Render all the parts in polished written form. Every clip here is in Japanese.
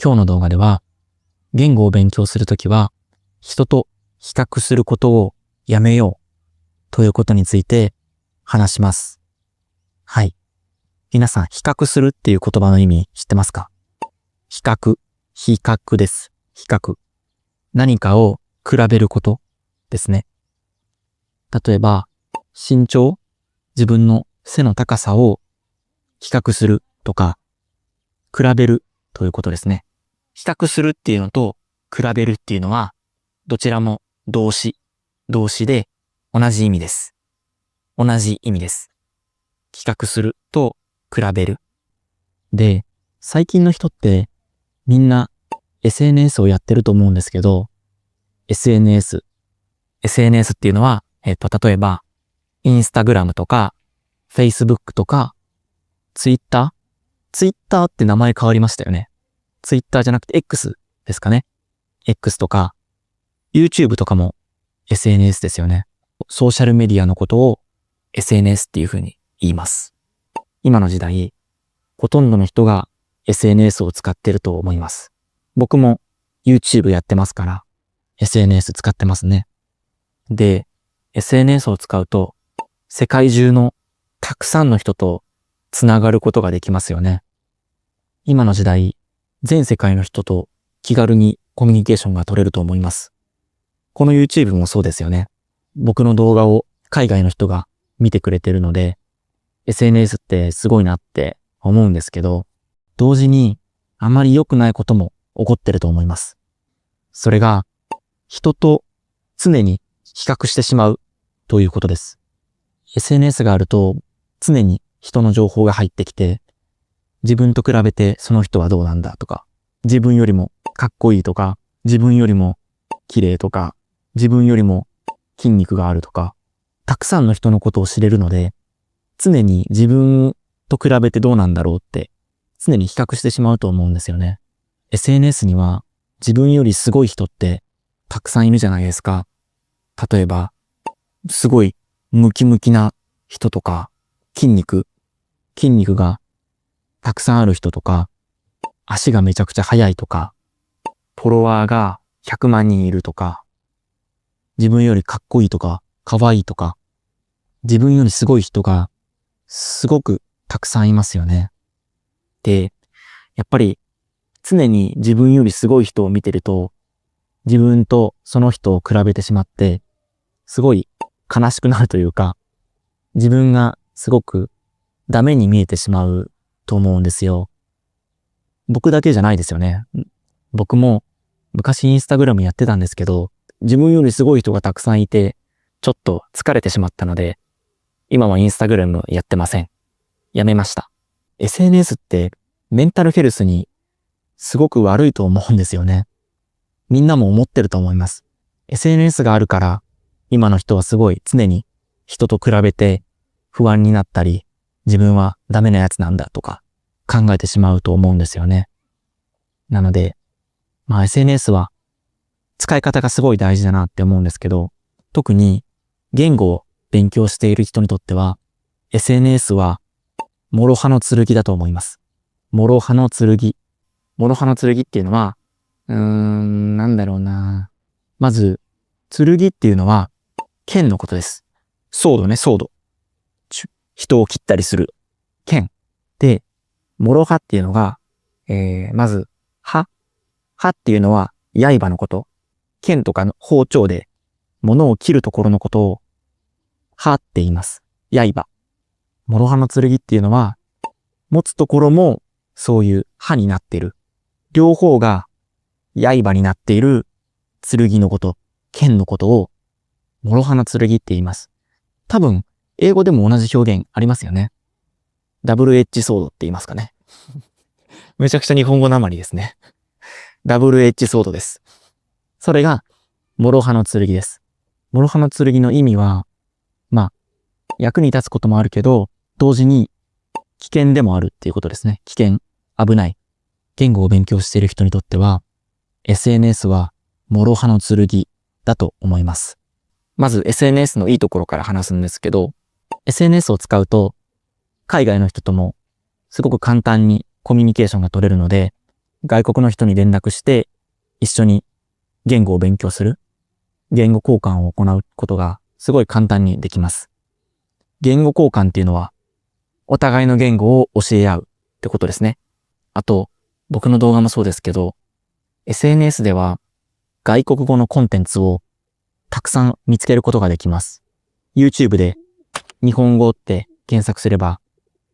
今日の動画では、言語を勉強するときは、人と比較することをやめようということについて話します。はい。皆さん、比較するっていう言葉の意味知ってますか？比較です。比較。何かを比べることですね。例えば、身長、自分の背の高さを比較するとか、比べるということですね。比較するっていうのと比べるっていうのは、どちらも動詞で同じ意味です。同じ意味です。比較すると比べる。で、最近の人ってみんな SNS をやってると思うんですけど、SNS っていうのは、例えば、インスタグラムとか、Facebook とか、Twitter って名前変わりましたよね。Twitter じゃなくて X ですかね。X とか、YouTube とかも SNS ですよね。ソーシャルメディアのことを SNS っていう風に言います。今の時代、ほとんどの人が SNS を使ってると思います。僕も YouTube やってますから、SNS 使ってますね。で、SNS を使うと、世界中のたくさんの人とつながることができますよね。今の時代、全世界の人と気軽にコミュニケーションが取れると思います。この YouTube もそうですよね。僕の動画を海外の人が見てくれてるので、SNS ってすごいなって思うんですけど、同時にあまり良くないことも起こってると思います。それが、人と常に比較してしまうということです。SNS があると常に人の情報が入ってきて、自分と比べてその人はどうなんだとか、自分よりもかっこいいとか、自分よりも綺麗とか、自分よりも筋肉があるとか、たくさんの人のことを知れるので、常に自分と比べてどうなんだろうって常に比較してしまうと思うんですよね。SNS には自分よりすごい人ってたくさんいるじゃないですか。例えば、すごいムキムキな人とか、筋肉がたくさんある人とか、足がめちゃくちゃ速いとか、フォロワーが100万人いるとか、自分よりかっこいいとか、可愛いとか、自分よりすごい人がすごくたくさんいますよね。で、やっぱり常に自分よりすごい人を見てると、自分とその人を比べてしまって、すごい悲しくなるというか、自分がすごくダメに見えてしまうと思うんですよ。僕だけじゃないですよね。僕も昔インスタグラムやってたんですけど、自分よりすごい人がたくさんいて、ちょっと疲れてしまったので、今はインスタグラムやってません。やめました。SNS ってメンタルヘルスにすごく悪いと思うんですよね。みんなも思ってると思います。SNS があるから、今の人はすごい常に人と比べて不安になったり、自分はダメなやつなんだとか考えてしまうと思うんですよね。なので、SNS は使い方がすごい大事だなって思うんですけど、特に言語を勉強している人にとっては、SNS は諸刃の剣だと思います。諸刃の剣っていうのは、なんだろうな。まず、剣っていうのは、剣のことです。ソード。人を切ったりする。剣。で、諸刃っていうのが、まず、刃っていうのは、刃のこと。剣とかの包丁で、物を切るところのことを、刃って言います。刃。諸刃の剣っていうのは、持つところも、そういう刃になっている。両方が、刃になっている剣のこと、剣のことを、諸刃の剣って言います。多分、英語でも同じ表現ありますよね。ダブルエッジソードって言いますかね。めちゃくちゃ日本語なまりですね。ダブルエッジソードです。それが、諸刃の剣です。諸刃の剣の意味は、役に立つこともあるけど、同時に危険でもあるっていうことですね。危険、危ない。言語を勉強している人にとっては、SNS は諸刃の剣だと思います。まず SNS のいいところから話すんですけど、SNS を使うと、海外の人ともすごく簡単にコミュニケーションが取れるので、外国の人に連絡して一緒に言語を勉強する、言語交換を行うことがすごい簡単にできます。言語交換っていうのはお互いの言語を教え合うってことですね。あと、僕の動画もそうですけど、SNS では外国語のコンテンツをたくさん見つけることができます。YouTube で日本語って検索すれば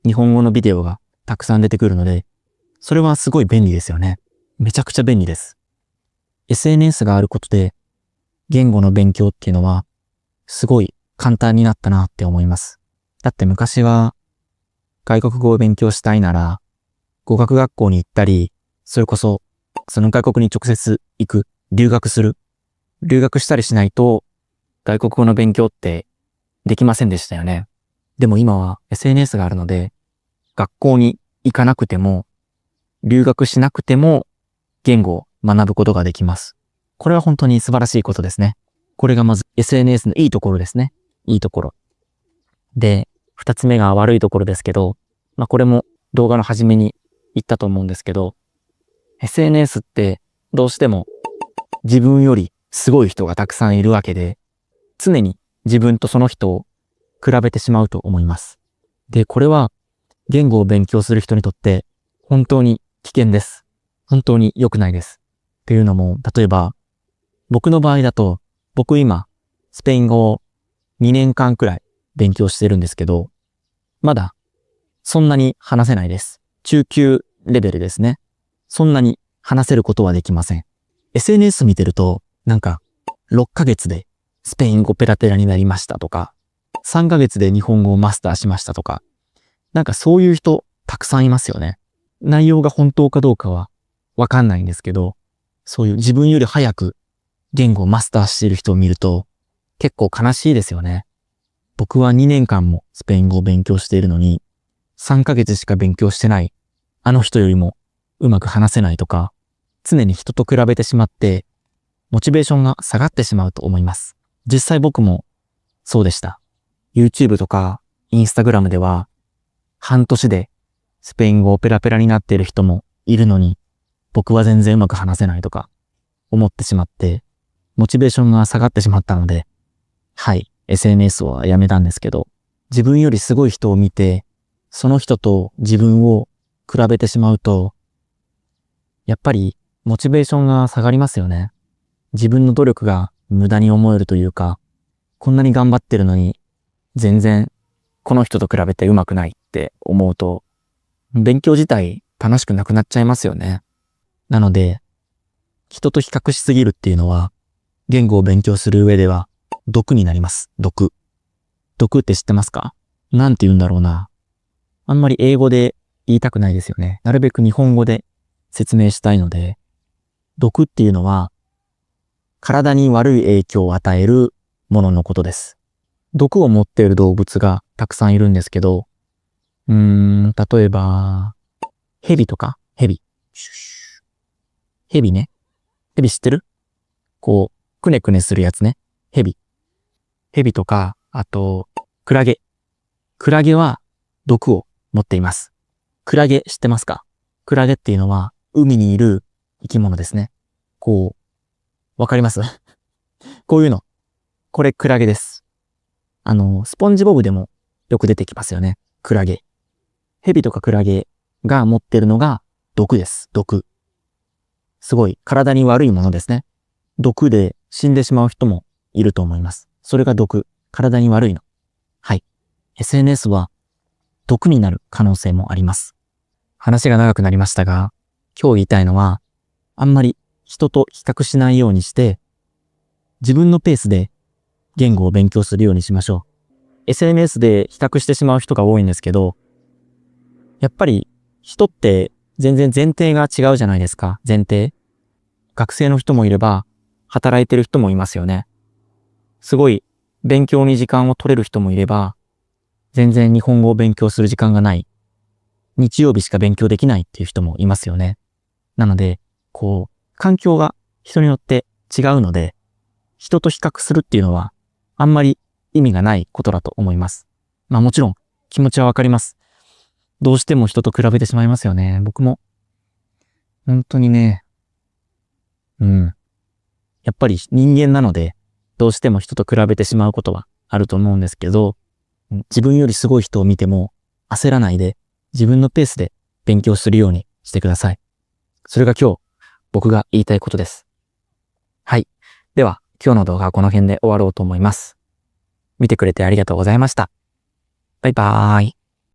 日本語のビデオがたくさん出てくるので、それはすごい便利ですよね。めちゃくちゃ便利です。SNS があることで言語の勉強っていうのはすごい簡単になったなって思います。だって昔は外国語を勉強したいなら語学学校に行ったり、それこそその外国に直接行く、留学したりしないと外国語の勉強ってできませんでしたよね。でも今は SNS があるので、学校に行かなくても、留学しなくても言語を学ぶことができます。これは本当に素晴らしいことですね。これがまず SNS のいいところですね。いいところ。で、二つ目が悪いところですけど、これも動画の初めに言ったと思うんですけど、SNS ってどうしても自分よりすごい人がたくさんいるわけで、常に自分とその人を比べてしまうと思います。で、これは言語を勉強する人にとって本当に危険です。本当に良くないです。っていうのも、例えば僕の場合だと、僕今スペイン語を2年間くらい勉強してるんですけど、まだそんなに話せないです。中級レベルですね。そんなに話せることはできません。SNS 見てると、6ヶ月でスペイン語ペラペラになりましたとか、3ヶ月で日本語をマスターしましたとか、そういう人たくさんいますよね。内容が本当かどうかはわかんないんですけど、そういう自分より早く言語をマスターしている人を見ると結構悲しいですよね。僕は2年間もスペイン語を勉強しているのに、3ヶ月しか勉強してないあの人よりもうまく話せないとか、常に人と比べてしまってモチベーションが下がってしまうと思います。実際僕もそうでした。YouTube とか Instagram では半年でスペイン語をペラペラになっている人もいるのに、僕は全然うまく話せないとか思ってしまってモチベーションが下がってしまったので、SNS はやめたんですけど、自分よりすごい人を見てその人と自分を比べてしまうと、やっぱりモチベーションが下がりますよね。自分の努力が無駄に思えるというか、こんなに頑張ってるのに全然この人と比べて上手くないって思うと、勉強自体楽しくなくなっちゃいますよね。なので、人と比較しすぎるっていうのは、言語を勉強する上では毒になります。毒。毒って知ってますか？なんて言うんだろうな。あんまり英語で言いたくないですよね。なるべく日本語で説明したいので、毒っていうのは体に悪い影響を与えるもののことです。毒を持っている動物がたくさんいるんですけど、例えば、蛇とか、蛇ね。蛇知ってる？くねくねするやつね。蛇とか、あと、クラゲ。クラゲは毒を持っています。クラゲ知ってますか？クラゲっていうのは海にいる生き物ですね。わかります？こういうの。これクラゲです。スポンジボブでもよく出てきますよね。クラゲ。蛇とかクラゲが持ってるのが毒です。毒。すごい体に悪いものですね。毒で死んでしまう人もいると思います。それが毒。体に悪いの。SNS は毒になる可能性もあります。話が長くなりましたが、今日言いたいのは、あんまり人と比較しないようにして、自分のペースで言語を勉強するようにしましょう。SNS で比較してしまう人が多いんですけど、やっぱり人って全然前提が違うじゃないですか。前提。学生の人もいれば、働いてる人もいますよね。すごい勉強に時間を取れる人もいれば、全然日本語を勉強する時間がない。日曜日しか勉強できないっていう人もいますよね。なので、環境が人によって違うので、人と比較するっていうのは、あんまり意味がないことだと思います。もちろん、気持ちはわかります。どうしても人と比べてしまいますよね。僕も。本当にね、やっぱり人間なので、どうしても人と比べてしまうことはあると思うんですけど、自分よりすごい人を見ても焦らないで自分のペースで勉強するようにしてください。それが今日僕が言いたいことです。はい。では今日の動画はこの辺で終わろうと思います。見てくれてありがとうございました。バイバーイ。